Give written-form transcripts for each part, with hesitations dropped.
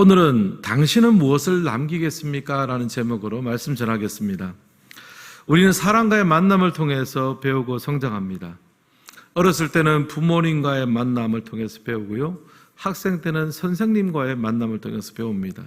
오늘은 당신은 무엇을 남기겠습니까? 라는 제목으로 말씀 전하겠습니다. 우리는 사람과의 만남을 통해서 배우고 성장합니다. 어렸을 때는 부모님과의 만남을 통해서 배우고요. 학생 때는 선생님과의 만남을 통해서 배웁니다.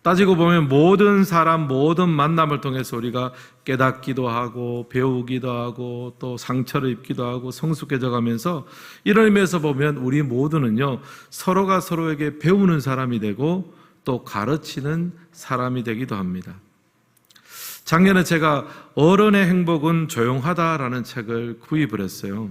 따지고 보면 모든 사람, 모든 만남을 통해서 우리가 깨닫기도 하고 배우기도 하고 또 상처를 입기도 하고 성숙해져 가면서 이런 의미에서 보면 우리 모두는요, 서로가 서로에게 배우는 사람이 되고 또 가르치는 사람이 되기도 합니다. 작년에 제가 어른의 행복은 조용하다라는 책을 구입을 했어요.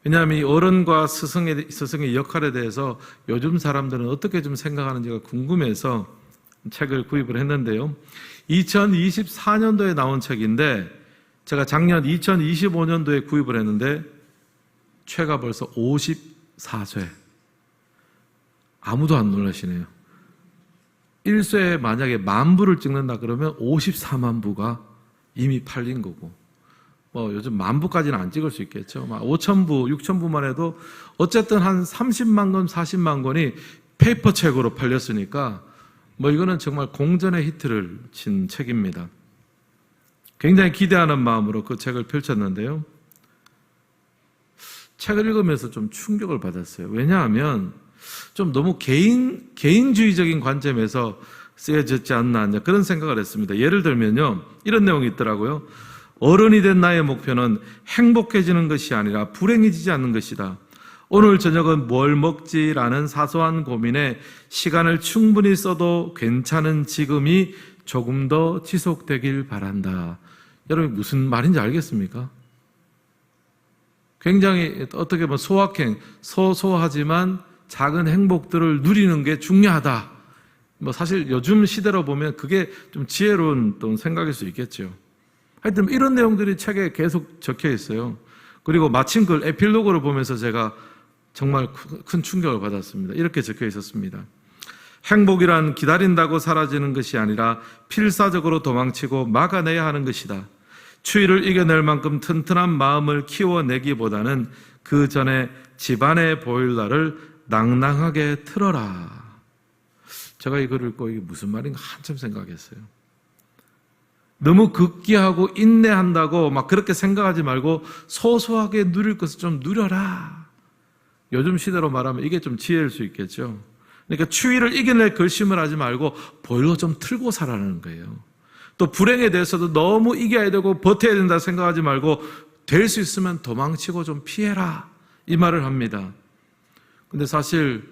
왜냐하면 이 어른과 스승의 역할에 대해서 요즘 사람들은 어떻게 좀 생각하는지가 궁금해서 책을 구입을 했는데요. 2024년도에 나온 책인데 제가 작년 2025년도에 구입을 했는데 최가 벌써 54쇄. 아무도 안 놀라시네요. 1쇄에 만약에 10,000부를 찍는다 그러면 54만 부가 이미 팔린 거고, 요즘 10,000부까지는 안 찍을 수 있겠죠. 5,000부, 6,000부만 해도 어쨌든 한 30만 권, 40만 권이 페이퍼 책으로 팔렸으니까 이거는 정말 공전의 히트를 친 책입니다. 굉장히 기대하는 마음으로 그 책을 펼쳤는데요. 책을 읽으면서 좀 충격을 받았어요. 왜냐하면 좀 너무 개인주의적인 관점에서 쓰여졌지 않나 그런 생각을 했습니다. 예를 들면요, 이런 내용이 있더라고요. 어른이 된 나의 목표는 행복해지는 것이 아니라 불행해지지 않는 것이다. 오늘 저녁은 뭘 먹지라는 사소한 고민에 시간을 충분히 써도 괜찮은 지금이 조금 더 지속되길 바란다. 여러분 무슨 말인지 알겠습니까? 굉장히 어떻게 보면 소소하지만 작은 행복들을 누리는 게 중요하다. 사실 요즘 시대로 보면 그게 좀 지혜로운 또 생각일 수 있겠죠. 하여튼 이런 내용들이 책에 계속 적혀 있어요. 그리고 마침 그 에필로그를 보면서 제가 정말 큰 충격을 받았습니다. 이렇게 적혀 있었습니다. 행복이란 기다린다고 사라지는 것이 아니라 필사적으로 도망치고 막아내야 하는 것이다. 추위를 이겨낼 만큼 튼튼한 마음을 키워내기보다는 그 전에 집안의 보일러를 낭낭하게 틀어라. 제가 이걸 읽고 이게 무슨 말인가 한참 생각했어요. 너무 급기하고 인내한다고 막 그렇게 생각하지 말고 소소하게 누릴 것을 좀 누려라. 요즘 시대로 말하면 이게 좀 지혜일 수 있겠죠. 그러니까 추위를 이겨낼 결심을 하지 말고 보일러 좀 틀고 살라는 거예요. 또 불행에 대해서도 너무 이겨야 되고 버텨야 된다 생각하지 말고 될 수 있으면 도망치고 좀 피해라. 이 말을 합니다. 근데 사실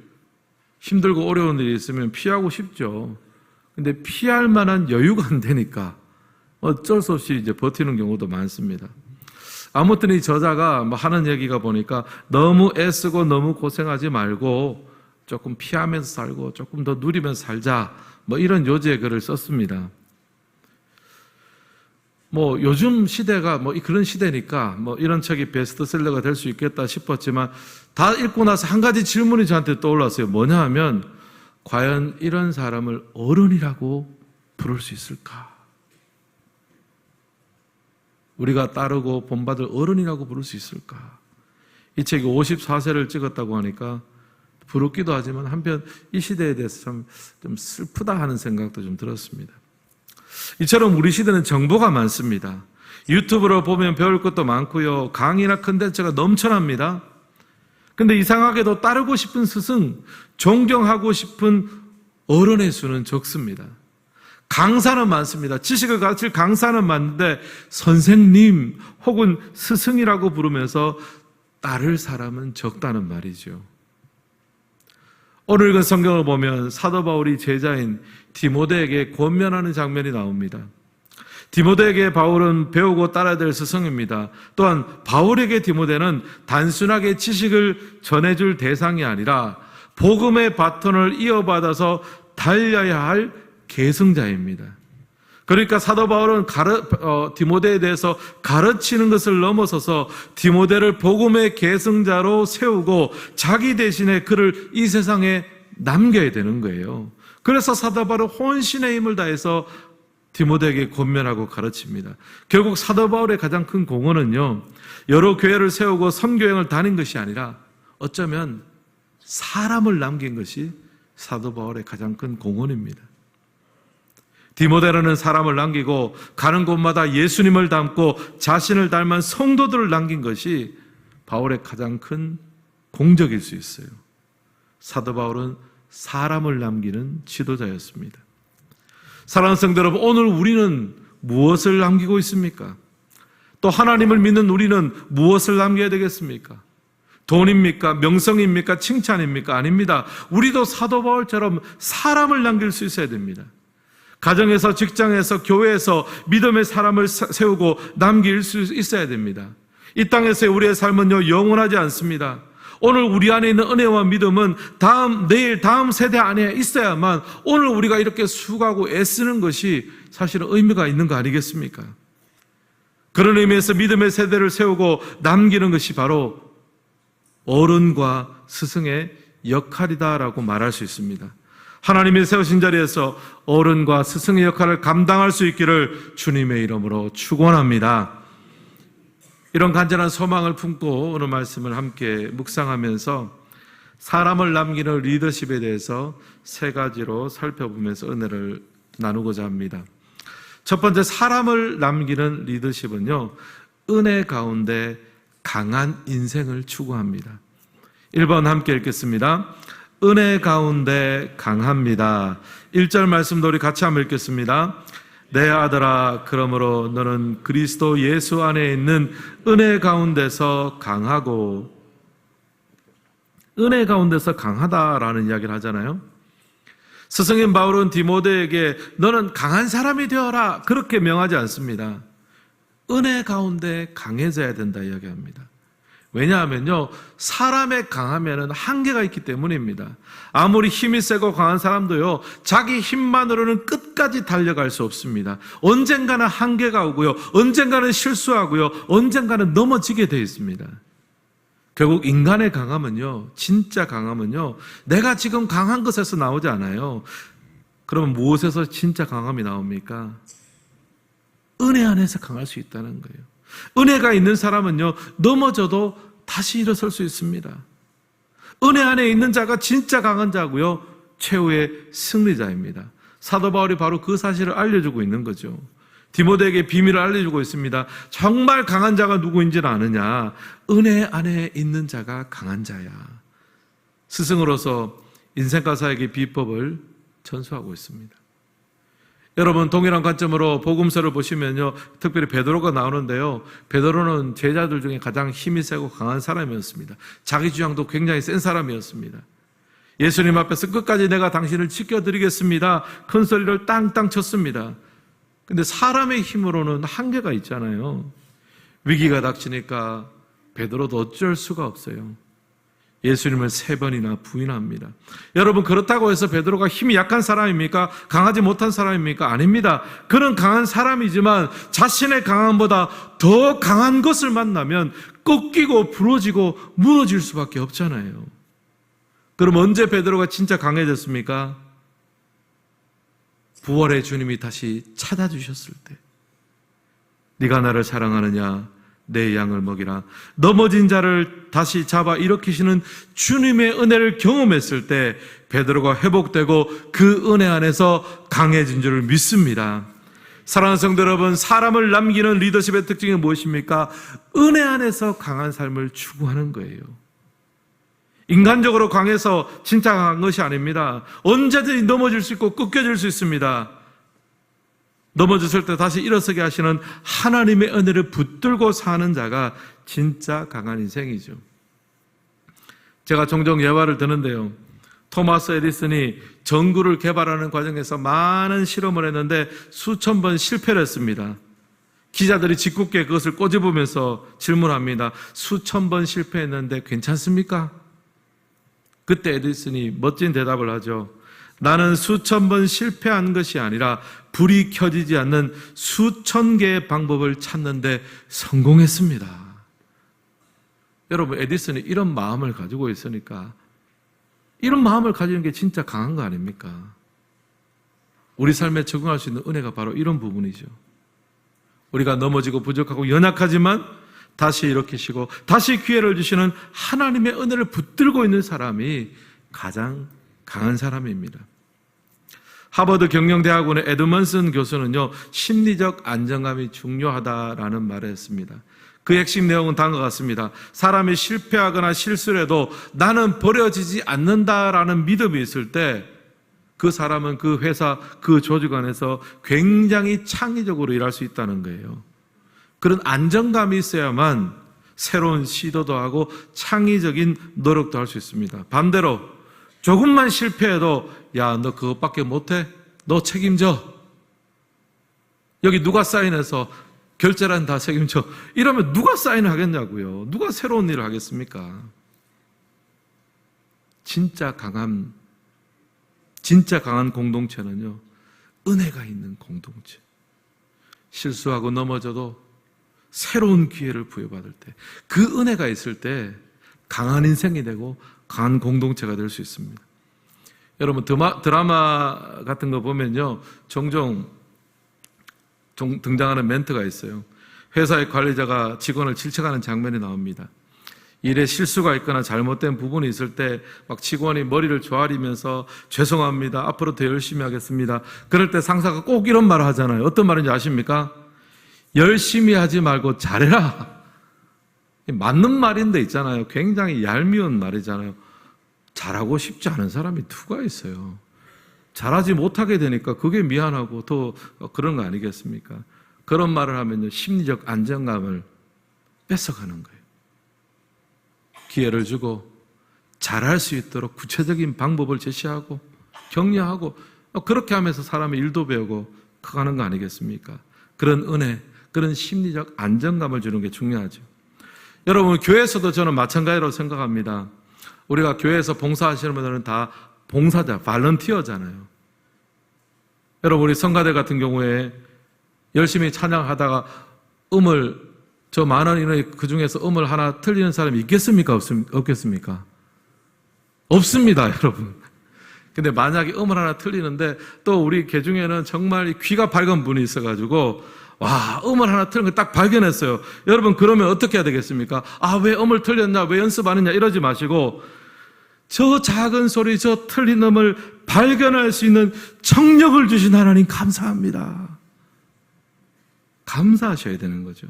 힘들고 어려운 일이 있으면 피하고 싶죠. 근데 피할 만한 여유가 안 되니까 어쩔 수 없이 이제 버티는 경우도 많습니다. 아무튼 이 저자가 하는 얘기가 보니까 너무 애쓰고 너무 고생하지 말고 조금 피하면서 살고 조금 더 누리면서 살자. 이런 요지의 글을 썼습니다. 요즘 시대가 그런 시대니까 이런 책이 베스트셀러가 될 수 있겠다 싶었지만 다 읽고 나서 한 가지 질문이 저한테 떠올랐어요. 뭐냐 하면 과연 이런 사람을 어른이라고 부를 수 있을까? 우리가 따르고 본받을 어른이라고 부를 수 있을까? 이 책이 54세를 찍었다고 하니까 부럽기도 하지만 한편 이 시대에 대해서 좀 슬프다 하는 생각도 좀 들었습니다. 이처럼 우리 시대는 정보가 많습니다. 유튜브로 보면 배울 것도 많고요. 강의나 컨텐츠가 넘쳐납니다. 근데 이상하게도 따르고 싶은 스승, 존경하고 싶은 어른의 수는 적습니다. 강사는 많습니다. 지식을 가르칠 강사는 많은데 선생님 혹은 스승이라고 부르면서 따를 사람은 적다는 말이죠. 오늘 읽은 성경을 보면 사도 바울이 제자인 디모데에게 권면하는 장면이 나옵니다. 디모데에게 바울은 배우고 따라야 될 스승입니다. 또한 바울에게 디모데는 단순하게 지식을 전해줄 대상이 아니라 복음의 바톤을 이어받아서 달려야 할 계승자입니다. 그러니까 사도 바울은 디모데에 대해서 가르치는 것을 넘어서서 디모데를 복음의 계승자로 세우고 자기 대신에 그를 이 세상에 남겨야 되는 거예요. 그래서 사도 바울은 혼신의 힘을 다해서 디모데에게 권면하고 가르칩니다. 결국 사도 바울의 가장 큰 공헌은요, 여러 교회를 세우고 선교행을 다닌 것이 아니라 어쩌면 사람을 남긴 것이 사도 바울의 가장 큰 공헌입니다. 디모데라는 사람을 남기고 가는 곳마다 예수님을 닮고 자신을 닮은 성도들을 남긴 것이 바울의 가장 큰 공적일 수 있어요. 사도 바울은 사람을 남기는 지도자였습니다. 사랑하는 성도 여러분, 오늘 우리는 무엇을 남기고 있습니까? 또 하나님을 믿는 우리는 무엇을 남겨야 되겠습니까? 돈입니까? 명성입니까? 칭찬입니까? 아닙니다. 우리도 사도 바울처럼 사람을 남길 수 있어야 됩니다. 가정에서, 직장에서, 교회에서 믿음의 사람을 세우고 남길 수 있어야 됩니다. 이 땅에서의 우리의 삶은요, 영원하지 않습니다. 오늘 우리 안에 있는 은혜와 믿음은 내일 다음 세대 안에 있어야만 오늘 우리가 이렇게 수고하고 애쓰는 것이 사실은 의미가 있는 거 아니겠습니까? 그런 의미에서 믿음의 세대를 세우고 남기는 것이 바로 어른과 스승의 역할이다라고 말할 수 있습니다. 하나님이 세우신 자리에서 어른과 스승의 역할을 감당할 수 있기를 주님의 이름으로 축원합니다. 이런 간절한 소망을 품고 오늘 말씀을 함께 묵상하면서 사람을 남기는 리더십에 대해서 세 가지로 살펴보면서 은혜를 나누고자 합니다. 첫 번째, 사람을 남기는 리더십은요, 은혜 가운데 강한 인생을 추구합니다. 1번 함께 읽겠습니다. 은혜 가운데 강합니다. 1절 말씀도 우리 같이 한번 읽겠습니다. 내 아들아, 그러므로 너는 그리스도 예수 안에 있는 은혜 가운데서 강하고, 은혜 가운데서 강하다라는 이야기를 하잖아요. 스승인 바울은 디모데에게 너는 강한 사람이 되어라 그렇게 명하지 않습니다. 은혜 가운데 강해져야 된다 이야기합니다. 왜냐하면요, 사람의 강하면은 한계가 있기 때문입니다. 아무리 힘이 세고 강한 사람도요, 자기 힘만으로는 끝까지 달려갈 수 없습니다. 언젠가는 한계가 오고요, 언젠가는 실수하고요, 언젠가는 넘어지게 되어 있습니다. 결국 인간의 강함은요, 진짜 강함은요, 내가 지금 강한 것에서 나오지 않아요. 그러면 무엇에서 진짜 강함이 나옵니까? 은혜 안에서 강할 수 있다는 거예요. 은혜가 있는 사람은요, 넘어져도 다시 일어설 수 있습니다. 은혜 안에 있는 자가 진짜 강한 자고요, 최후의 승리자입니다. 사도 바울이 바로 그 사실을 알려주고 있는 거죠. 디모데에게 비밀을 알려주고 있습니다. 정말 강한 자가 누구인지는 아느냐? 은혜 안에 있는 자가 강한 자야. 스승으로서 인생가사에게 비법을 전수하고 있습니다. 여러분, 동일한 관점으로 복음서를 보시면요, 특별히 베드로가 나오는데요, 베드로는 제자들 중에 가장 힘이 세고 강한 사람이었습니다. 자기 주장도 굉장히 센 사람이었습니다. 예수님 앞에서 끝까지 내가 당신을 지켜드리겠습니다, 큰 소리를 땅땅 쳤습니다. 근데 사람의 힘으로는 한계가 있잖아요. 위기가 닥치니까 베드로도 어쩔 수가 없어요. 예수님을 3번이나 부인합니다. 여러분, 그렇다고 해서 베드로가 힘이 약한 사람입니까? 강하지 못한 사람입니까? 아닙니다. 그는 강한 사람이지만 자신의 강함보다 더 강한 것을 만나면 꺾이고 부러지고 무너질 수밖에 없잖아요. 그럼 언제 베드로가 진짜 강해졌습니까? 부활의 주님이 다시 찾아주셨을 때. 네가 나를 사랑하느냐? 내 양을 먹이라. 넘어진 자를 다시 잡아 일으키시는 주님의 은혜를 경험했을 때 베드로가 회복되고 그 은혜 안에서 강해진 줄을 믿습니다. 사랑하는 성도 여러분, 사람을 남기는 리더십의 특징이 무엇입니까? 은혜 안에서 강한 삶을 추구하는 거예요. 인간적으로 강해서 진짜 강한 것이 아닙니다. 언제든지 넘어질 수 있고 꺾여질 수 있습니다. 넘어졌을 때 다시 일어서게 하시는 하나님의 은혜를 붙들고 사는 자가 진짜 강한 인생이죠. 제가 종종 예화를 드는데요, 토마스 에디슨이 전구를 개발하는 과정에서 많은 실험을 했는데 수천 번 실패를 했습니다. 기자들이 짓궂게 그것을 꼬집으면서 질문합니다. 수천 번 실패했는데 괜찮습니까? 그때 에디슨이 멋진 대답을 하죠. 나는 수천 번 실패한 것이 아니라 불이 켜지지 않는 수천 개의 방법을 찾는데 성공했습니다. 여러분, 에디슨이 이런 마음을 가지고 있으니까, 이런 마음을 가지는 게 진짜 강한 거 아닙니까? 우리 삶에 적응할 수 있는 은혜가 바로 이런 부분이죠. 우리가 넘어지고 부족하고 연약하지만 다시 일으키시고 다시 기회를 주시는 하나님의 은혜를 붙들고 있는 사람이 가장 강한 사람입니다. 하버드 경영대학원의 에드먼슨 교수는요, 심리적 안정감이 중요하다라는 말을 했습니다. 그 핵심 내용은 다음과 같습니다. 사람이 실패하거나 실수를 해도 나는 버려지지 않는다라는 믿음이 있을 때 그 사람은 그 회사, 그 조직 안에서 굉장히 창의적으로 일할 수 있다는 거예요. 그런 안정감이 있어야만 새로운 시도도 하고 창의적인 노력도 할 수 있습니다. 반대로 조금만 실패해도 야, 너 그것밖에 못해? 너 책임져. 여기 누가 사인해서 결제란 다 책임져. 이러면 누가 사인을 하겠냐고요. 누가 새로운 일을 하겠습니까? 진짜 강한 공동체는요, 은혜가 있는 공동체. 실수하고 넘어져도 새로운 기회를 부여받을 때, 그 은혜가 있을 때 강한 인생이 되고 강한 공동체가 될 수 있습니다. 여러분, 드라마 같은 거 보면요, 종종 등장하는 멘트가 있어요. 회사의 관리자가 직원을 질책하는 장면이 나옵니다. 일에 실수가 있거나 잘못된 부분이 있을 때 막 직원이 머리를 조아리면서 죄송합니다. 앞으로 더 열심히 하겠습니다. 그럴 때 상사가 꼭 이런 말을 하잖아요. 어떤 말인지 아십니까? 열심히 하지 말고 잘해라. 맞는 말인데 있잖아요. 굉장히 얄미운 말이잖아요. 잘하고 싶지 않은 사람이 누가 있어요. 잘하지 못하게 되니까 그게 미안하고 또 그런 거 아니겠습니까? 그런 말을 하면요, 심리적 안정감을 뺏어가는 거예요. 기회를 주고 잘할 수 있도록 구체적인 방법을 제시하고 격려하고 그렇게 하면서 사람의 일도 배우고 가는 거 아니겠습니까? 그런 은혜, 그런 심리적 안정감을 주는 게 중요하죠. 여러분, 교회에서도 저는 마찬가지로 생각합니다. 우리가 교회에서 봉사하시는 분들은 다 봉사자, 발런티어잖아요. 여러분, 우리 성가대 같은 경우에 열심히 찬양하다가 저 많은 인원이 그 중에서 음을 하나 틀리는 사람이 있겠습니까? 없겠습니까? 없습니다, 여러분. 근데 만약에 음을 하나 틀리는데 또 우리 개 중에는 정말 귀가 밝은 분이 있어가지고 와, 음을 하나 틀린 거 딱 발견했어요. 여러분, 그러면 어떻게 해야 되겠습니까? 아, 왜 음을 틀렸냐? 왜 연습 안 했냐? 이러지 마시고 저 작은 소리, 저 틀린 음을 발견할 수 있는 청력을 주신 하나님 감사합니다. 감사하셔야 되는 거죠.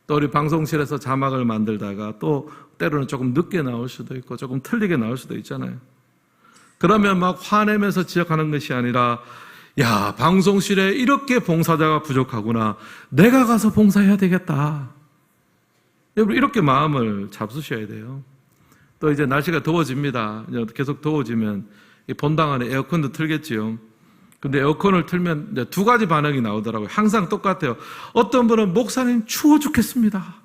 또 우리 방송실에서 자막을 만들다가 또 때로는 조금 늦게 나올 수도 있고 조금 틀리게 나올 수도 있잖아요. 그러면 막 화내면서 지적하는 것이 아니라 야, 방송실에 이렇게 봉사자가 부족하구나. 내가 가서 봉사해야 되겠다. 여러분, 이렇게 마음을 잡수셔야 돼요. 또 이제 날씨가 더워집니다. 계속 더워지면 본당 안에 에어컨도 틀겠지요. 근데 에어컨을 틀면 이제 두 가지 반응이 나오더라고요. 항상 똑같아요. 어떤 분은 목사님 추워 죽겠습니다.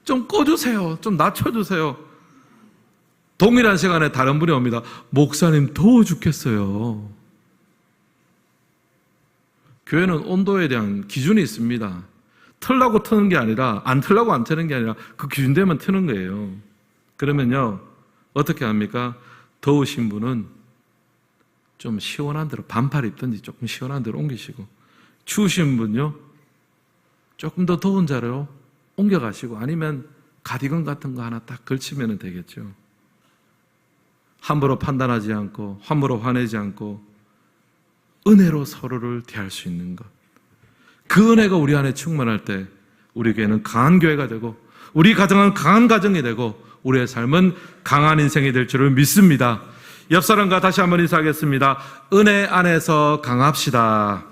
좀 꺼주세요. 좀 낮춰주세요. 동일한 시간에 다른 분이 옵니다. 목사님 더워 죽겠어요. 교회는 온도에 대한 기준이 있습니다. 틀라고 트는 게 아니라 안 틀라고 안 트는 게 아니라 그 기준대만 트는 거예요. 그러면요, 어떻게 합니까? 더우신 분은 좀 시원한 데로 반팔 입든지 조금 시원한 데로 옮기시고, 추우신 분요 조금 더 더운 자리로 옮겨가시고, 아니면 가디건 같은 거 하나 딱 걸치면 되겠죠. 함부로 판단하지 않고 함부로 화내지 않고 은혜로 서로를 대할 수 있는 것, 그 은혜가 우리 안에 충만할 때 우리 교회는 강한 교회가 되고 우리 가정은 강한 가정이 되고 우리의 삶은 강한 인생이 될 줄을 믿습니다. 옆 사람과 다시 한번 인사하겠습니다. 은혜 안에서 강합시다.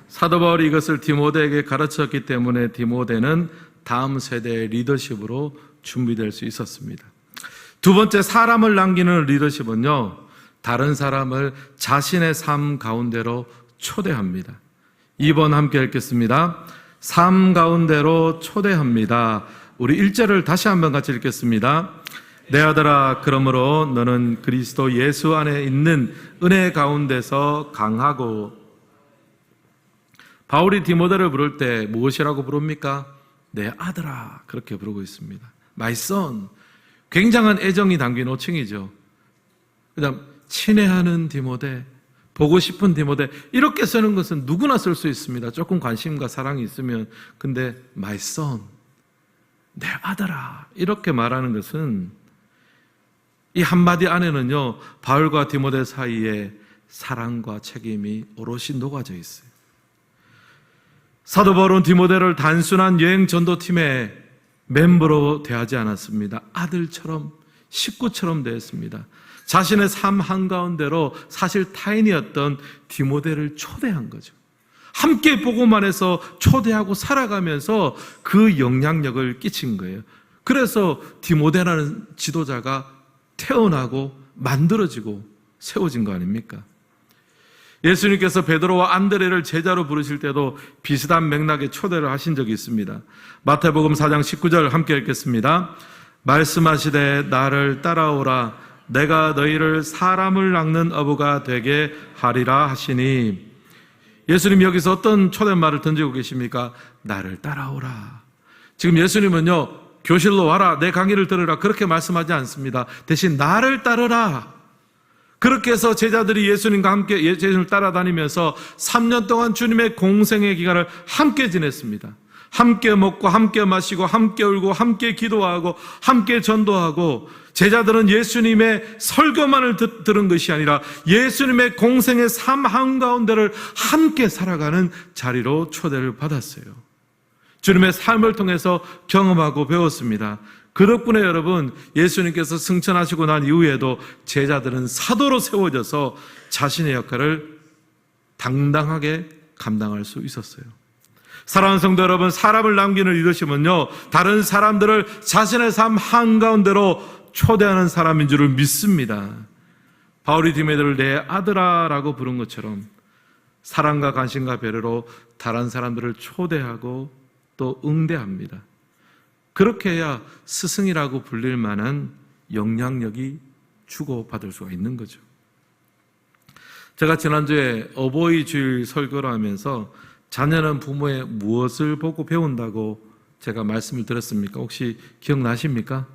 사도 바울이 이것을 디모데에게 가르쳤기 때문에 디모데는 다음 세대의 리더십으로 준비될 수 있었습니다. 두 번째, 사람을 남기는 리더십은요, 다른 사람을 자신의 삶 가운데로 초대합니다. 2번 함께 읽겠습니다. 삶 가운데로 초대합니다. 우리 1절을 다시 한번 같이 읽겠습니다. 내 아들아, 그러므로 너는 그리스도 예수 안에 있는 은혜 가운데서 강하고. 바울이 디모데를 부를 때 무엇이라고 부릅니까? 내 아들아, 그렇게 부르고 있습니다. My son. 굉장한 애정이 담긴 호칭이죠. 그다음 친애하는 디모데, 보고 싶은 디모데, 이렇게 쓰는 것은 누구나 쓸 수 있습니다. 조금 관심과 사랑이 있으면. 근데 my son, 내 아들아, 이렇게 말하는 것은 이 한마디 안에는요, 바울과 디모데 사이에 사랑과 책임이 오롯이 녹아져 있어요. 사도 바울은 디모데를 단순한 여행 전도팀의 멤버로 대하지 않았습니다. 아들처럼, 식구처럼 대했습니다. 자신의 삶 한가운데로 사실 타인이었던 디모데를 초대한 거죠. 함께 복음만 해서 초대하고 살아가면서 그 영향력을 끼친 거예요. 그래서 디모데라는 지도자가 태어나고 만들어지고 세워진 거 아닙니까? 예수님께서 베드로와 안드레를 제자로 부르실 때도 비슷한 맥락의 초대를 하신 적이 있습니다. 마태복음 4장 19절 함께 읽겠습니다. 말씀하시되 나를 따라오라 내가 너희를 사람을 낚는 어부가 되게 하리라 하시니, 예수님 여기서 어떤 초대말을 던지고 계십니까? 나를 따라오라. 지금 예수님은요, 교실로 와라, 내 강의를 들으라 그렇게 말씀하지 않습니다. 대신 나를 따르라. 그렇게 해서 제자들이 예수님과 함께 예수님을 따라다니면서 3년 동안 주님의 공생의 기간을 함께 지냈습니다. 함께 먹고 함께 마시고 함께 울고 함께 기도하고 함께 전도하고, 제자들은 예수님의 설교만을 들은 것이 아니라 예수님의 공생의 삶 한가운데를 함께 살아가는 자리로 초대를 받았어요. 주님의 삶을 통해서 경험하고 배웠습니다. 그 덕분에 여러분, 예수님께서 승천하시고 난 이후에도 제자들은 사도로 세워져서 자신의 역할을 당당하게 감당할 수 있었어요. 사랑하는 성도 여러분, 사람을 남기는 리더십은요, 다른 사람들을 자신의 삶 한가운데로 초대하는 사람인 줄을 믿습니다. 바울이 디모데를 내 아들아라고 부른 것처럼 사랑과 관심과 배려로 다른 사람들을 초대하고 또 응대합니다. 그렇게 해야 스승이라고 불릴 만한 영향력이 주고받을 수가 있는 거죠. 제가 지난주에 어버이 주일 설교를 하면서 자녀는 부모의 무엇을 보고 배운다고 제가 말씀을 드렸습니까? 혹시 기억나십니까?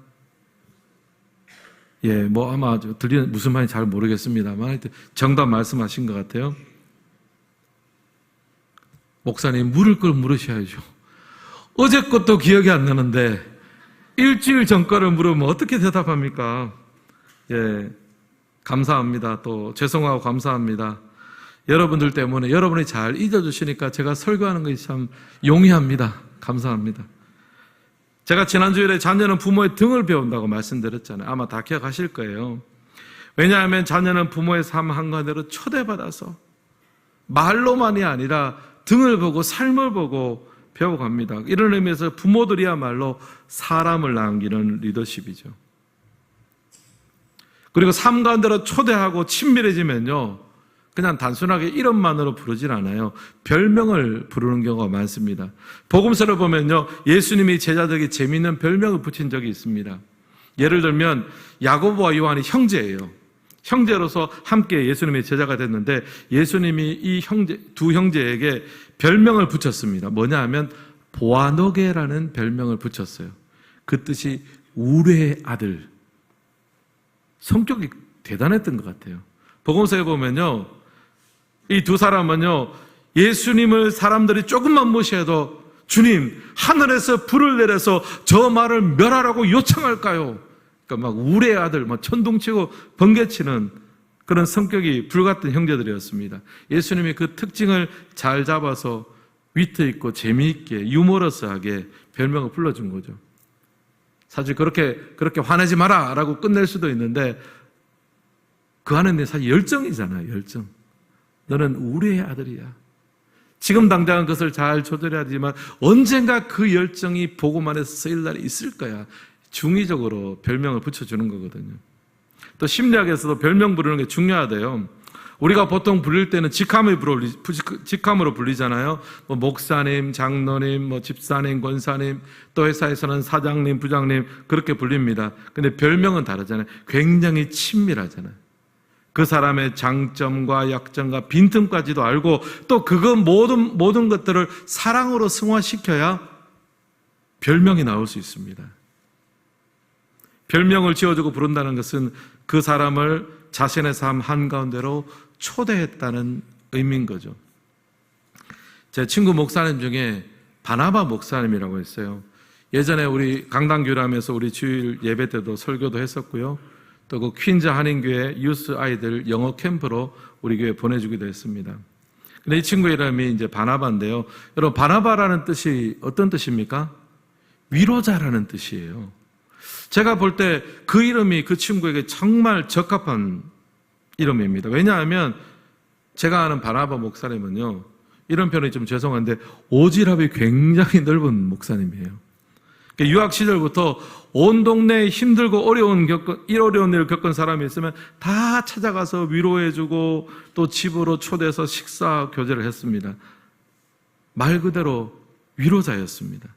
예, 뭐 아마 들리는 무슨 말인지 잘 모르겠습니다만 하여튼 정답 말씀하신 것 같아요. 목사님, 물을 걸 물으셔야죠. 어제 것도 기억이 안 나는데 일주일 전 거를 물으면 어떻게 대답합니까? 예, 감사합니다. 또 죄송하고 감사합니다. 여러분들 때문에 여러분이 잘 잊어주시니까 제가 설교하는 것이 참 용이합니다. 감사합니다. 제가 지난주일에 자녀는 부모의 등을 배운다고 말씀드렸잖아요. 아마 다 기억하실 거예요. 왜냐하면 자녀는 부모의 삶 한가운데로 초대받아서 말로만이 아니라 등을 보고 삶을 보고 배워갑니다. 이런 의미에서 부모들이야말로 사람을 남기는 리더십이죠. 그리고 삶 가운데로 초대하고 친밀해지면요, 그냥 단순하게 이름만으로 부르진 않아요. 별명을 부르는 경우가 많습니다. 복음서를 보면요, 예수님이 제자들에게 재미있는 별명을 붙인 적이 있습니다. 예를 들면 야고보와 요한이 형제예요. 형제로서 함께 예수님의 제자가 됐는데 예수님이 이 두 형제에게 별명을 붙였습니다. 뭐냐 하면 보아너게라는 별명을 붙였어요. 그 뜻이 우레의 아들. 성격이 대단했던 것 같아요. 복음서에 보면요, 이 두 사람은요, 예수님을 사람들이 조금만 무시해도 주님, 하늘에서 불을 내려서 저 말을 멸하라고 요청할까요? 그러니까 막 우레의 아들, 막 천둥치고 번개치는 그런 성격이 불같은 형제들이었습니다. 예수님이 그 특징을 잘 잡아서 위트 있고 재미있게 유머러스하게 별명을 불러준 거죠. 사실 그렇게 화내지 마라 라고 끝낼 수도 있는데 그 안에는 사실 열정이잖아요. 열정. 너는 우리의 아들이야. 지금 당장은 그것을 잘 조절해야 되지만 언젠가 그 열정이 복음 안에서 쓰일 날이 있을 거야. 중의적으로 별명을 붙여주는 거거든요. 또 심리학에서도 별명 부르는 게 중요하대요. 우리가 보통 불릴 때는 직함으로 불리잖아요. 뭐 목사님, 장로님, 뭐 집사님, 권사님, 또 회사에서는 사장님, 부장님 그렇게 불립니다. 근데 별명은 다르잖아요. 굉장히 친밀하잖아요. 그 사람의 장점과 약점과 빈틈까지도 알고 또 그거 모든 것들을 사랑으로 승화시켜야 별명이 나올 수 있습니다. 별명을 지어주고 부른다는 것은 그 사람을 자신의 삶 한가운데로 초대했다는 의미인 거죠. 제 친구 목사님 중에 바나바 목사님이라고 있어요. 예전에 우리 강당교회하면서 우리 주일 예배 때도 설교도 했었고요. 또 그 퀸즈 한인교회 유스 아이들 영어 캠프로 우리 교회 보내주기도 했습니다. 근데 이 친구 이름이 이제 바나바인데요. 여러분, 바나바라는 뜻이 어떤 뜻입니까? 위로자라는 뜻이에요. 제가 볼 때 그 이름이 그 친구에게 정말 적합한 이름입니다. 왜냐하면 제가 아는 바나바 목사님은요, 이런 표현이 좀 죄송한데 오지랖이 굉장히 넓은 목사님이에요. 유학 시절부터 온 동네에 힘들고 어려운 일을 겪은 사람이 있으면 다 찾아가서 위로해주고 또 집으로 초대해서 식사 교제를 했습니다. 말 그대로 위로자였습니다.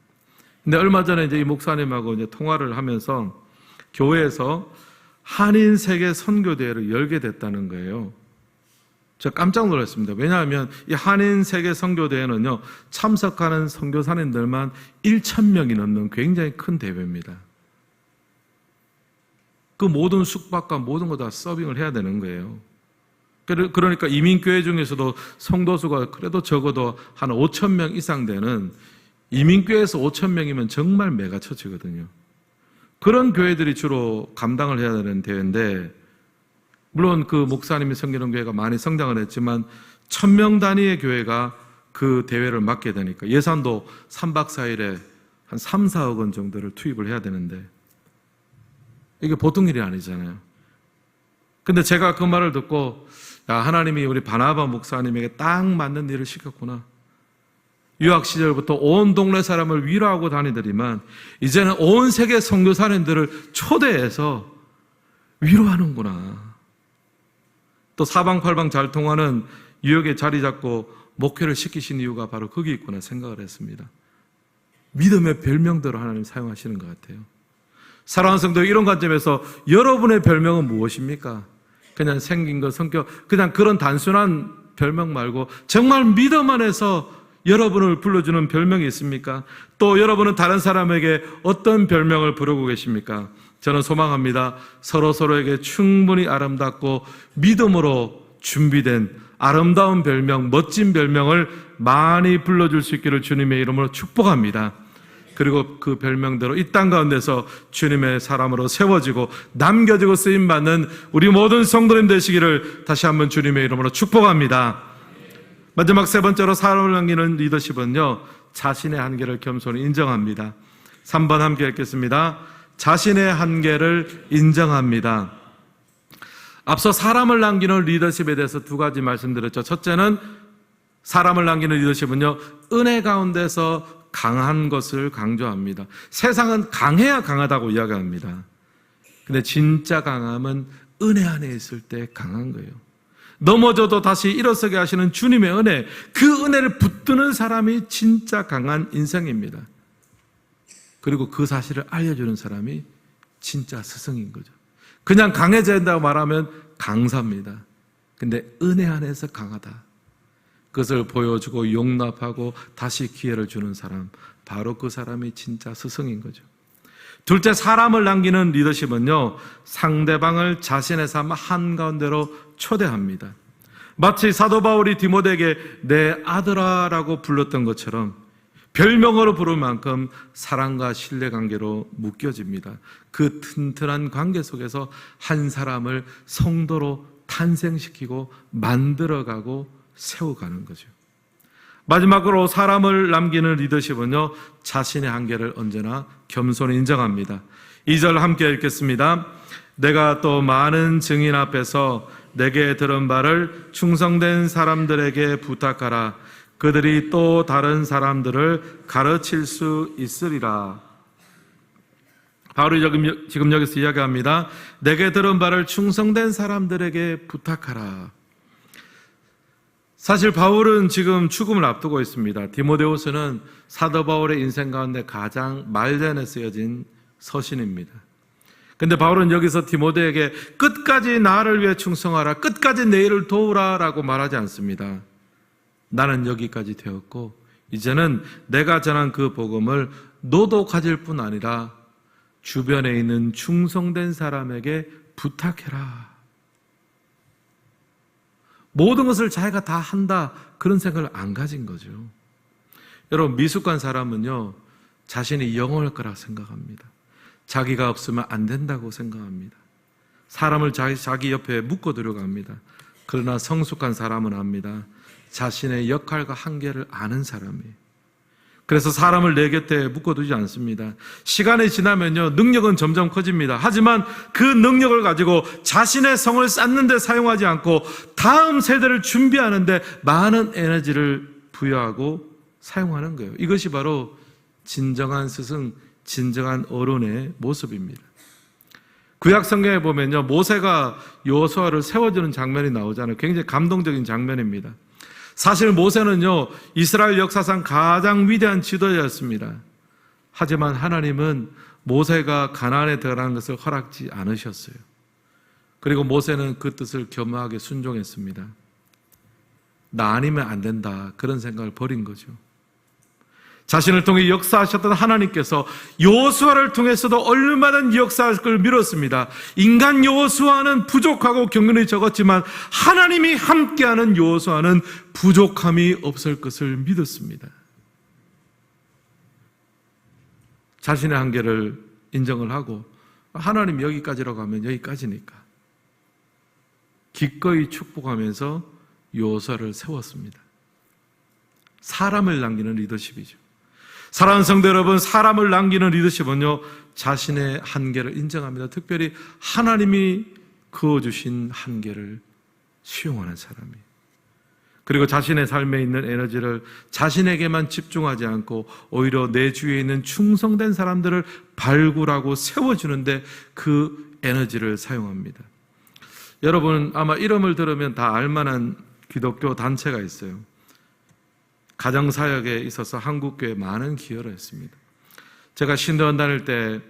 근데 얼마 전에 이제 이 목사님하고 이제 통화를 하면서 교회에서 한인 세계 선교대회를 열게 됐다는 거예요. 제가 깜짝 놀랐습니다. 왜냐하면 이 한인 세계 선교대회는요, 참석하는 선교사님들만 1,000명이 넘는 굉장히 큰 대회입니다. 그 모든 숙박과 모든 거 다 서빙을 해야 되는 거예요. 그러니까 이민교회 중에서도 성도수가 그래도 적어도 한 5,000명 이상 되는, 이민교회에서 5,000명이면 정말 메가처치거든요. 그런 교회들이 주로 감당을 해야 되는 대회인데, 물론 그 목사님이 섬기는 교회가 많이 성장을 했지만 1,000명 단위의 교회가 그 대회를 맡게 되니까 예산도 3박 4일에 한 3, 4억 원 정도를 투입을 해야 되는데 이게 보통 일이 아니잖아요. 근데 제가 그 말을 듣고, 야, 하나님이 우리 바나바 목사님에게 딱 맞는 일을 시켰구나. 유학 시절부터 온 동네 사람을 위로하고 다니더니만 이제는 온 세계 선교사님들을 초대해서 위로하는구나. 또 사방팔방 잘 통하는 뉴욕에 자리 잡고 목회를 시키신 이유가 바로 거기 있구나 생각을 했습니다. 믿음의 별명대로 하나님 사용하시는 것 같아요. 사랑하는 성도, 이런 관점에서 여러분의 별명은 무엇입니까? 그냥 생긴 것, 성격, 그냥 그런 단순한 별명 말고 정말 믿음 안에서 여러분을 불러주는 별명이 있습니까? 또 여러분은 다른 사람에게 어떤 별명을 부르고 계십니까? 저는 소망합니다. 서로에게 충분히 아름답고 믿음으로 준비된 아름다운 별명, 멋진 별명을 많이 불러줄 수 있기를 주님의 이름으로 축복합니다. 그리고 그 별명대로 이 땅 가운데서 주님의 사람으로 세워지고 남겨지고 쓰임받는 우리 모든 성도님 되시기를 다시 한번 주님의 이름으로 축복합니다. 마지막 세 번째로 사람을 남기는 리더십은요, 자신의 한계를 겸손히 인정합니다. 3번 함께 읽겠습니다. 자신의 한계를 인정합니다. 앞서 사람을 남기는 리더십에 대해서 두 가지 말씀드렸죠. 첫째는 사람을 남기는 리더십은요, 은혜 가운데서 강한 것을 강조합니다. 세상은 강해야 강하다고 이야기합니다. 근데 진짜 강함은 은혜 안에 있을 때 강한 거예요. 넘어져도 다시 일어서게 하시는 주님의 은혜, 그 은혜를 붙드는 사람이 진짜 강한 인생입니다. 그리고 그 사실을 알려주는 사람이 진짜 스승인 거죠. 그냥 강해져야 된다고 말하면 강사입니다. 근데 은혜 안에서 강하다, 그것을 보여주고 용납하고 다시 기회를 주는 사람, 바로 그 사람이 진짜 스승인 거죠. 둘째, 사람을 남기는 리더십은요, 상대방을 자신의 삶 한가운데로 초대합니다. 마치 사도 바울이 디모데에게 내 아들아라고 불렀던 것처럼 별명으로 부를 만큼 사랑과 신뢰관계로 묶여집니다. 그 튼튼한 관계 속에서 한 사람을 성도로 탄생시키고 만들어가고 세워가는 거죠. 마지막으로 사람을 남기는 리더십은요, 자신의 한계를 언제나 겸손히 인정합니다. 2절 함께 읽겠습니다. 내가 또 많은 증인 앞에서 내게 들은 바를 충성된 사람들에게 부탁하라. 그들이 또 다른 사람들을 가르칠 수 있으리라. 바울이 지금 여기서 이야기합니다. 내게 들은 바를 충성된 사람들에게 부탁하라. 사실 바울은 지금 죽음을 앞두고 있습니다. 디모데후서는 사도 바울의 인생 가운데 가장 말년에 쓰여진 서신입니다. 근데 바울은 여기서 디모데에게 끝까지 나를 위해 충성하라, 끝까지 내 일을 도우라 라고 말하지 않습니다. 나는 여기까지 되었고 이제는 내가 전한 그 복음을 너도 가질 뿐 아니라 주변에 있는 충성된 사람에게 부탁해라. 모든 것을 자기가 다 한다, 그런 생각을 안 가진 거죠. 여러분, 미숙한 사람은요, 자신이 영원할 거라 생각합니다. 자기가 없으면 안 된다고 생각합니다. 사람을 자기 옆에 묶어두려고 합니다. 그러나 성숙한 사람은 압니다. 자신의 역할과 한계를 아는 사람이에요. 그래서 사람을 내 곁에 묶어두지 않습니다. 시간이 지나면요, 능력은 점점 커집니다. 하지만 그 능력을 가지고 자신의 성을 쌓는 데 사용하지 않고 다음 세대를 준비하는 데 많은 에너지를 부여하고 사용하는 거예요. 이것이 바로 진정한 스승, 진정한 어른의 모습입니다. 구약 성경에 보면요, 모세가 여호수아를 세워주는 장면이 나오잖아요. 굉장히 감동적인 장면입니다. 사실 모세는요, 이스라엘 역사상 가장 위대한 지도자였습니다. 하지만 하나님은 모세가 가나안에 들어가는 것을 허락지 않으셨어요. 그리고 모세는 그 뜻을 겸허하게 순종했습니다. 나 아니면 안 된다, 그런 생각을 버린 거죠. 자신을 통해 역사하셨던 하나님께서 여호수아를 통해서도 얼마나 역사할 걸 미뤘습니다. 인간 여호수아는 부족하고 경륜이 적었지만 하나님이 함께하는 여호수아는 부족함이 없을 것을 믿었습니다. 자신의 한계를 인정을 하고 하나님 여기까지라고 하면 여기까지니까 기꺼이 축복하면서 여호수아를 세웠습니다. 사람을 남기는 리더십이죠. 사랑하는 성도 여러분, 사람을 남기는 리더십은요, 자신의 한계를 인정합니다. 특별히 하나님이 그어주신 한계를 수용하는 사람이에요. 그리고 자신의 삶에 있는 에너지를 자신에게만 집중하지 않고 오히려 내 주위에 있는 충성된 사람들을 발굴하고 세워주는데 그 에너지를 사용합니다. 여러분 아마 이름을 들으면 다 알만한 기독교 단체가 있어요. 가정사역에 있어서 한국교회에 많은 기여를 했습니다. 제가 신도원 다닐 때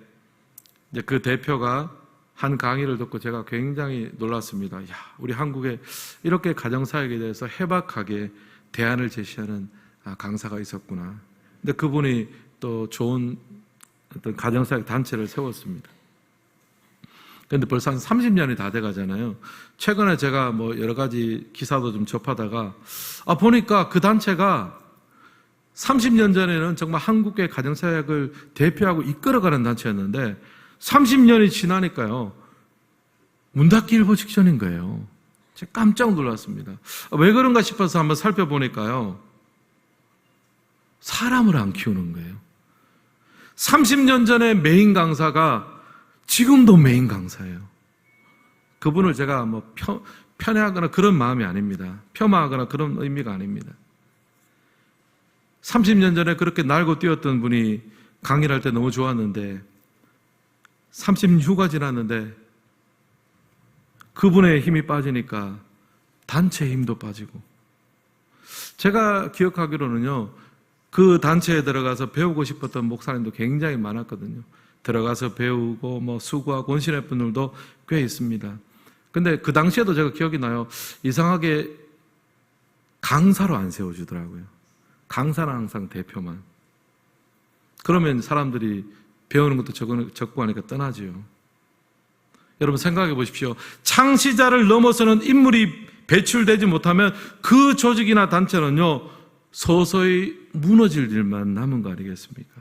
그 대표가 한 강의를 듣고 제가 굉장히 놀랐습니다. 야, 우리 한국에 이렇게 가정사역에 대해서 해박하게 대안을 제시하는 강사가 있었구나. 근데 그분이 또 좋은 어떤 가정사역 단체를 세웠습니다. 그런데 벌써 한 30년이 다 돼 가잖아요. 최근에 제가 여러 가지 기사도 좀 접하다가 보니까 그 단체가 30년 전에는 정말 한국의 가정사역을 대표하고 이끌어가는 단체였는데 30년이 지나니까요, 문 닫기 일보 직전인 거예요. 제가 깜짝 놀랐습니다. 왜 그런가 싶어서 한번 살펴보니까요, 사람을 안 키우는 거예요. 30년 전에 메인 강사가 지금도 메인 강사예요. 그분을 제가 편애하거나 그런 마음이 아닙니다. 폄하하거나 그런 의미가 아닙니다. 30년 전에 그렇게 날고 뛰었던 분이 강의를 할 때 너무 좋았는데 30휴가 지났는데 그분의 힘이 빠지니까 단체의 힘도 빠지고, 제가 기억하기로는요, 그 단체에 들어가서 배우고 싶었던 목사님도 굉장히 많았거든요. 들어가서 배우고 수고하고 헌신할 분들도 꽤 있습니다. 근데 그 당시에도 제가 기억이 나요. 이상하게 강사로 안 세워주더라고요. 강사는 항상 대표만. 그러면 사람들이 배우는 것도 적고 하니까 떠나지요. 여러분 생각해 보십시오. 창시자를 넘어서는 인물이 배출되지 못하면 그 조직이나 단체는요, 서서히 무너질 일만 남은 거 아니겠습니까?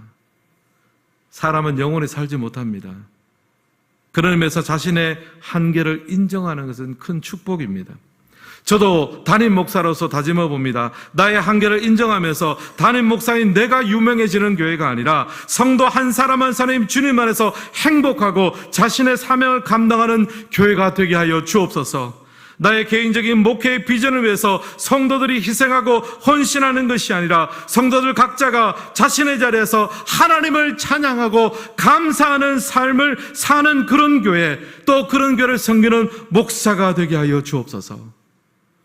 사람은 영원히 살지 못합니다. 그런 의미에서 자신의 한계를 인정하는 것은 큰 축복입니다. 저도 담임 목사로서 다짐해 봅니다. 나의 한계를 인정하면서 담임 목사인 내가 유명해지는 교회가 아니라 성도 한 사람 한 사람이 주님 안에서 행복하고 자신의 사명을 감당하는 교회가 되게 하여 주옵소서. 나의 개인적인 목회의 비전을 위해서 성도들이 희생하고 헌신하는 것이 아니라 성도들 각자가 자신의 자리에서 하나님을 찬양하고 감사하는 삶을 사는 그런 교회, 또 그런 교회를 섬기는 목사가 되게 하여 주옵소서.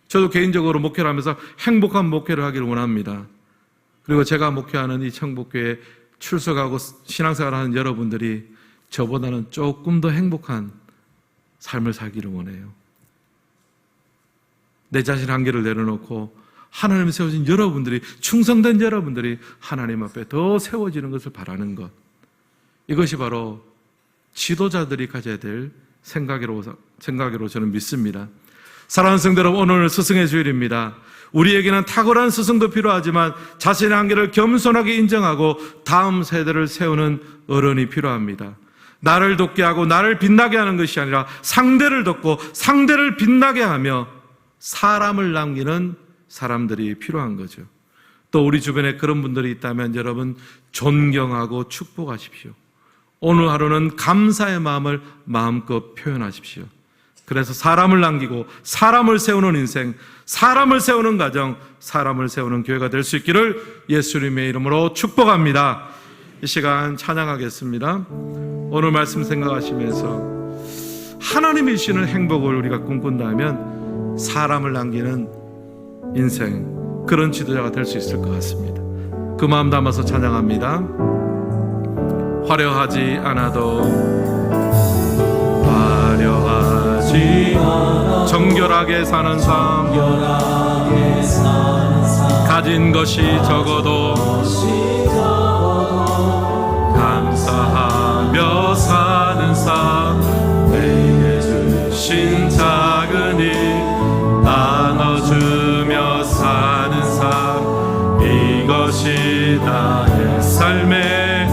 저도 개인적으로 목회를 하면서 행복한 목회를 하기를 원합니다. 그리고 제가 목회하는 이 청복교회에 출석하고 신앙생활을 하는 여러분들이 저보다는 조금 더 행복한 삶을 살기를 원해요. 내 자신 한계를 내려놓고 하나님 세워진 여러분들이, 충성된 여러분들이 하나님 앞에 더 세워지는 것을 바라는 것, 이것이 바로 지도자들이 가져야 될 생각으로 저는 믿습니다. 사랑하는 성도 여러분, 오늘 스승의 주일입니다. 우리에게는 탁월한 스승도 필요하지만 자신의 한계를 겸손하게 인정하고 다음 세대를 세우는 어른이 필요합니다. 나를 돋게 하고 나를 빛나게 하는 것이 아니라 상대를 돋고 상대를 빛나게 하며 사람을 남기는 사람들이 필요한 거죠. 또 우리 주변에 그런 분들이 있다면 여러분 존경하고 축복하십시오. 오늘 하루는 감사의 마음을 마음껏 표현하십시오. 그래서 사람을 남기고 사람을 세우는 인생, 사람을 세우는 가정, 사람을 세우는 교회가 될 수 있기를 예수님의 이름으로 축복합니다. 이 시간 찬양하겠습니다. 오늘 말씀 생각하시면서 하나님이 주시는 행복을 우리가 꿈꾼다면 사람을 남기는 인생, 그런 지도자가 될 수 있을 것 같습니다. 그 마음 담아서 찬양합니다. 화려하지 않아도 정결하게 사는 삶, 가진 것이 적어도 감사하며 사는 삶, 내게 주신 작은 일 나눠주며 사는 삶, 이것이 나의 삶의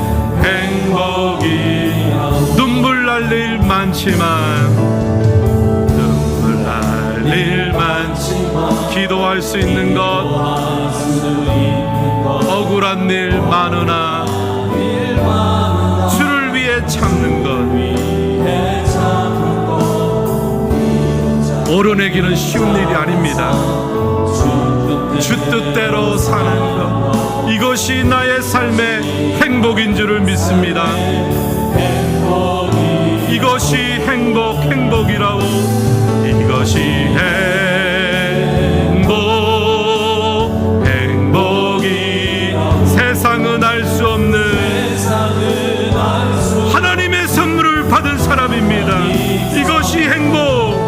행복이야. 눈물 날 일 많지만 일 많지만 기도할 수 있는 것, 억울한 일 많으나 주를 위해 참는 것, 오려내기는 쉬운 일이 아닙니다. 주 뜻대로 사는 것, 이것이 나의 삶의 행복인 줄을 믿습니다. 이것이 행복이라고, 이것이 행복이 세상은 알 수 없는 하나님의 선물을 받은 사람입니다. 이것이 행복이라고.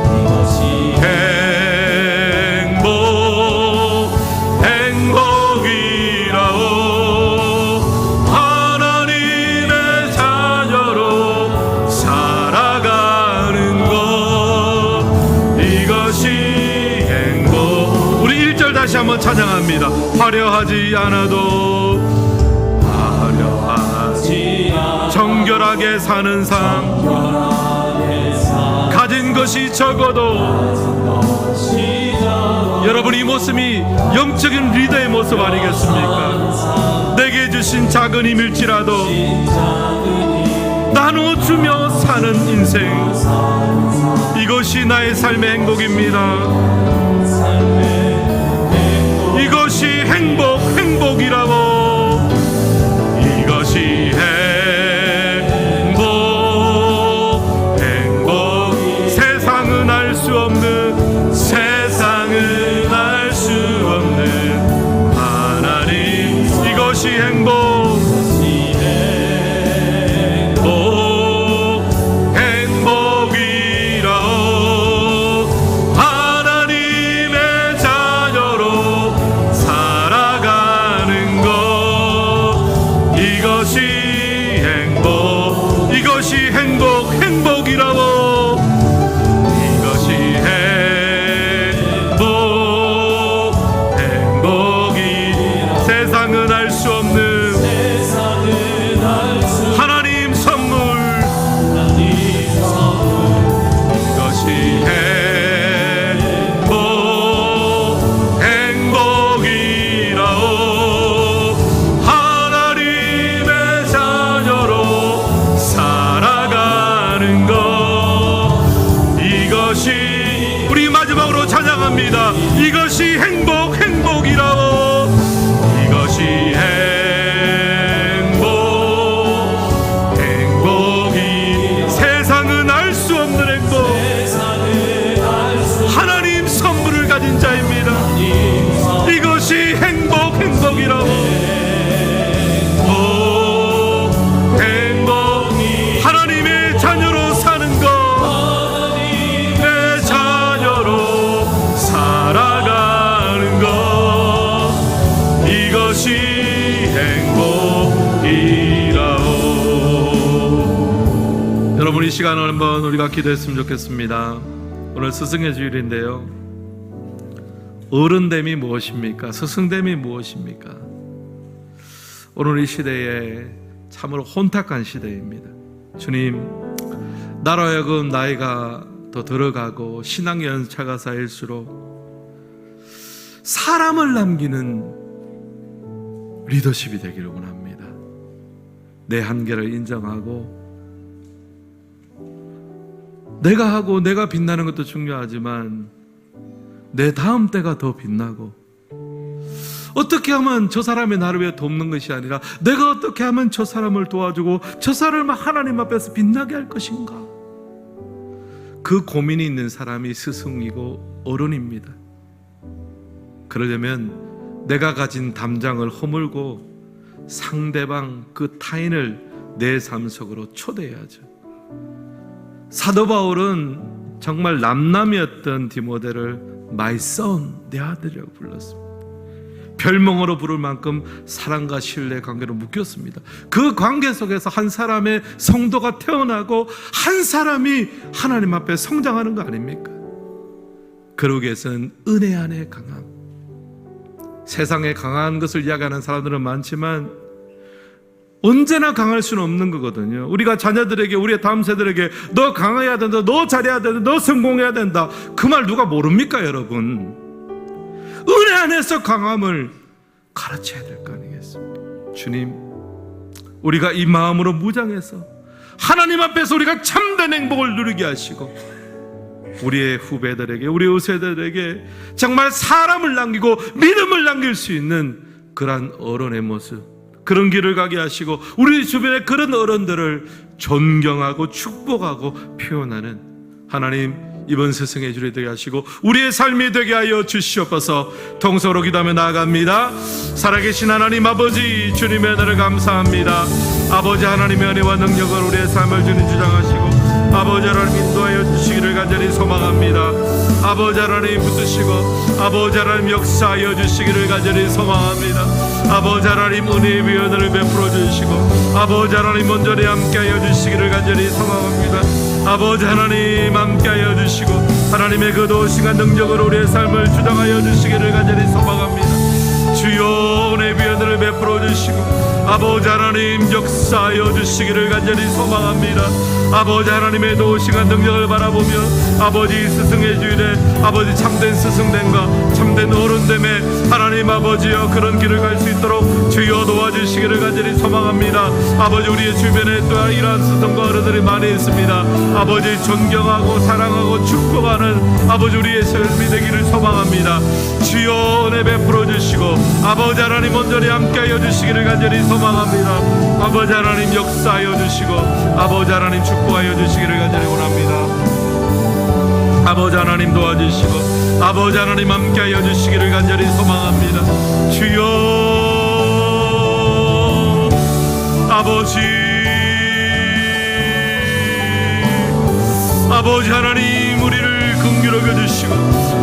하나님의 자녀로 살아가는 것, 이것이 행복. 우리 1절 다시 한번 찬양합니다. 화려하지 않아도 정결하게 사는 삶, 가진 것이 적어도. 여러분, 이 모습이 영적인 리더의 모습 아니겠습니까? 내게 주신 작은 힘일지라도 나눠주며 사는 인생, 이것이 나의 삶의 행복입니다. 이것이 행복이라고. 이것이 세상은 알 수 없는 하나님, 이것이 행복이라고. 하나님의 자녀로 살아가는 것, 이것이 행복이라고. 세상은 알 수 없는 하나님 선물, 이것이 행복이라고. 하나님의 자녀로 살아가는 것, 이것이, 우리 마지막으로 찬양합니다. 이것이 행복이라고. 이것이 행복이 세상은 알 수 없는 행복, 하나님 선물을 가진 자입니다. 이것이 행복이라고. 하나님의 자녀로 사는 것, 내 자녀로 살아가는 것, 이것이 행복이라오. 여러분, 이 시간을 한번 우리가 기도했으면 좋겠습니다. 오늘 스승의 주일인데요, 어른됨이 무엇입니까? 스승됨이 무엇입니까? 오늘 이 시대에 참으로 혼탁한 시대입니다. 주님, 나로 하여금 나이가 더 들어가고 신앙의 연차가 쌓일수록 사람을 남기는 리더십이 되기를 원합니다. 내 한계를 인정하고 내가 하고 내가 빛나는 것도 중요하지만 내 다음 때가 더 빛나고, 어떻게 하면 저 사람이 나를 위해 돕는 것이 아니라 내가 어떻게 하면 저 사람을 도와주고 저 사람을 하나님 앞에서 빛나게 할 것인가, 그 고민이 있는 사람이 스승이고 어른입니다. 그러려면 내가 가진 담장을 허물고 상대방 그 타인을 내 삶 속으로 초대해야죠. 사도 바울은 정말 남남이었던 디모데를 My son, 내 아들이라고 불렀습니다. 별명으로 부를 만큼 사랑과 신뢰 관계로 묶였습니다. 그 관계 속에서 한 사람의 성도가 태어나고 한 사람이 하나님 앞에 성장하는 거 아닙니까? 그러기 위해서는 은혜 안에 강함. 세상에 강한 것을 이야기하는 사람들은 많지만 언제나 강할 수는 없는 거거든요. 우리가 자녀들에게, 우리의 다음 세대들에게 너 강해야 된다, 너 잘해야 된다, 너 성공해야 된다, 그 말 누가 모릅니까 여러분? 은혜 안에서 강함을 가르쳐야 될 거 아니겠습니까? 주님, 우리가 이 마음으로 무장해서 하나님 앞에서 우리가 참된 행복을 누리게 하시고 우리의 후배들에게, 우리의 세대들에게 정말 사람을 남기고 믿음을 남길 수 있는 그러한 어른의 모습, 그런 길을 가게 하시고 우리 주변에 그런 어른들을 존경하고 축복하고 표현하는 하나님, 이번 스승의 주일이 되게 하시고 우리의 삶이 되게 하여 주시옵소서. 통성으로 기도하며 나아갑니다. 살아계신 하나님 아버지, 주님의 은혜를 감사합니다. 아버지, 하나님의 은혜와 능력을 우리의 삶을 주님 주장하시고 아버지 하나님 인도하여 주시기를 간절히 소망합니다. 아버지 하나님 붙드시고 아버지 하나님 역사하여 주시기를 간절히 소망합니다. 아버지 하나님 은혜의 위원을 베풀어 주시고 아버지 하나님 온전히 함께하여 주시기를 간절히 소망합니다. 아버지 하나님 함께하여 주시고 하나님의 그 도우시간 능력으로 우리의 삶을 주장하여 주시기를 간절히 소망합니다. 주여 은혜의 위원을 베풀어 주시고 아버지 하나님 역사하여 주시기를 간절히 소망합니다. 아버지 하나님의 도우시간 능력을 바라보며 아버지 스승의 주일에 아버지 참된 스승됨과 참된 어른됨에 하나님 아버지여 그런 길을 갈 수 있도록 주여 도와주시기를 간절히 소망합니다. 아버지, 우리의 주변에 또한 이러한 스승과 어른들이 많이 있습니다. 아버지, 존경하고 사랑하고 축복하는 아버지 우리의 삶이 되기를 소망합니다. 주여 은혜 베풀어 주시고 아버지 하나님 온전히 함께하여 주시기를 간절히 소망합니다. 아버지 하나님 역사하여 주시고 아버지 하나님 축복하여 주시기를 간절히 원합니다. 아버지 하나님 도와주시고 아버지 하나님 함께하여 주시기를 간절히 소망합니다. 주여 아버지 하나님 우리를 긍휼히 여겨주시고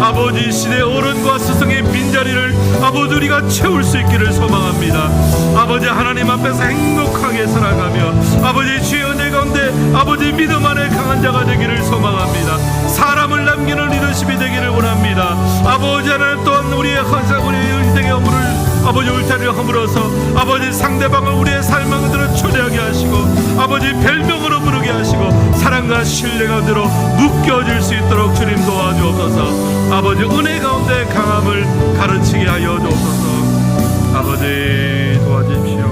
아버지 시대 어른과 스승의 빈자리를 아버지 우리가 채울 수 있기를 소망합니다. 아버지 하나님 앞에서 행복하게 살아가며 아버지 주의 은혜 가운데 아버지 믿음 안에 강한 자가 되기를 소망합니다. 사람을 남기는 리더십이 되기를 원합니다. 아버지 하나님 또한 우리의 인생의 허물을 아버지 울타리를 허물어서 아버지 상대방을 우리의 삶 안으로 초대하게 하시고 아버지 별명으로 부르게 하시고 사랑과 신뢰가 들어 묶여질 수 있도록 주님 도와주옵소서. 아버지 은혜 가운데 강함을 가르치게 하여 주옵소서. 아버지 도와주십시오.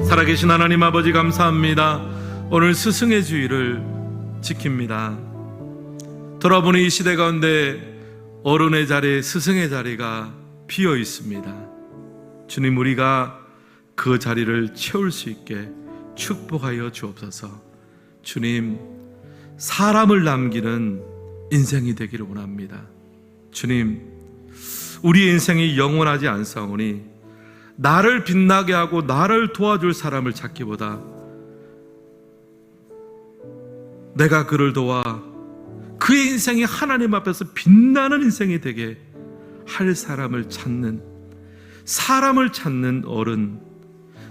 살아계신 하나님 아버지 감사합니다. 오늘 스승의 주일을 지킵니다. 돌아보니 이 시대 가운데 어른의 자리, 스승의 자리가 비어 있습니다. 주님, 우리가 그 자리를 채울 수 있게 축복하여 주옵소서. 주님, 사람을 남기는 인생이 되기를 원합니다. 주님, 우리의 인생이 영원하지 않사오니 나를 빛나게 하고 나를 도와줄 사람을 찾기보다 내가 그를 도와 그의 인생이 하나님 앞에서 빛나는 인생이 되게 할 사람을 찾는, 사람을 찾는 어른,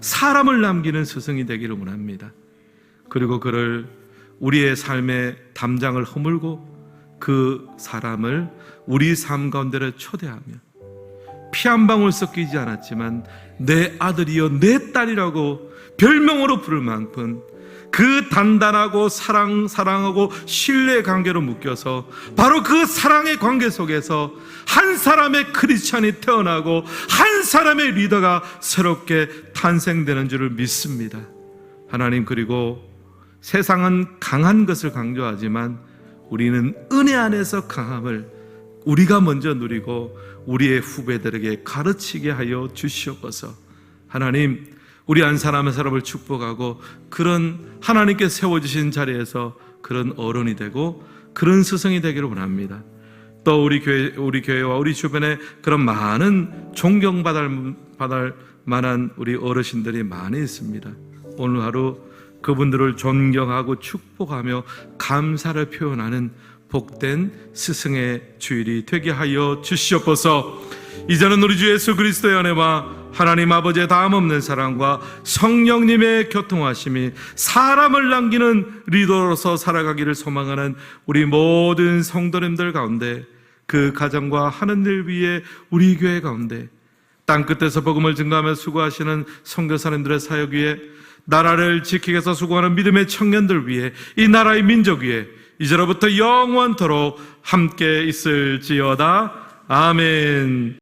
사람을 남기는 스승이 되기를 원합니다. 그리고 그를 우리의 삶의 담장을 허물고 그 사람을 우리 삶 가운데로 초대하며 피 한 방울 섞이지 않았지만 내 아들이여 내 딸이라고 별명으로 부를 만큼 그 단단하고 사랑하고 신뢰의 관계로 묶여서 바로 그 사랑의 관계 속에서 한 사람의 크리스찬이 태어나고 한 사람의 리더가 새롭게 탄생되는 줄을 믿습니다. 하나님, 그리고 세상은 강한 것을 강조하지만 우리는 은혜 안에서 강함을 우리가 먼저 누리고 우리의 후배들에게 가르치게 하여 주시옵소서. 하나님, 우리 한 사람 한 사람을 축복하고 그런 하나님께 세워주신 자리에서 그런 어른이 되고 그런 스승이 되기를 원합니다. 또 우리 교회와 우리 주변에 그런 많은 존경받을 만한 우리 어르신들이 많이 있습니다. 오늘 하루 그분들을 존경하고 축복하며 감사를 표현하는 복된 스승의 주일이 되게 하여 주시옵소서. 이제는 우리 주 예수 그리스도의 은혜와 하나님 아버지의 다함없는 사랑과 성령님의 교통하심이 사람을 남기는 리더로서 살아가기를 소망하는 우리 모든 성도님들 가운데, 그 가정과 하는 일 위에 우리 교회 가운데, 땅끝에서 복음을 증거하며 수고하시는 선교사님들의 사역 위에, 나라를 지키기 위해서 수고하는 믿음의 청년들 위에, 이 나라의 민족 위에 이제로부터 영원토록 함께 있을지어다. 아멘.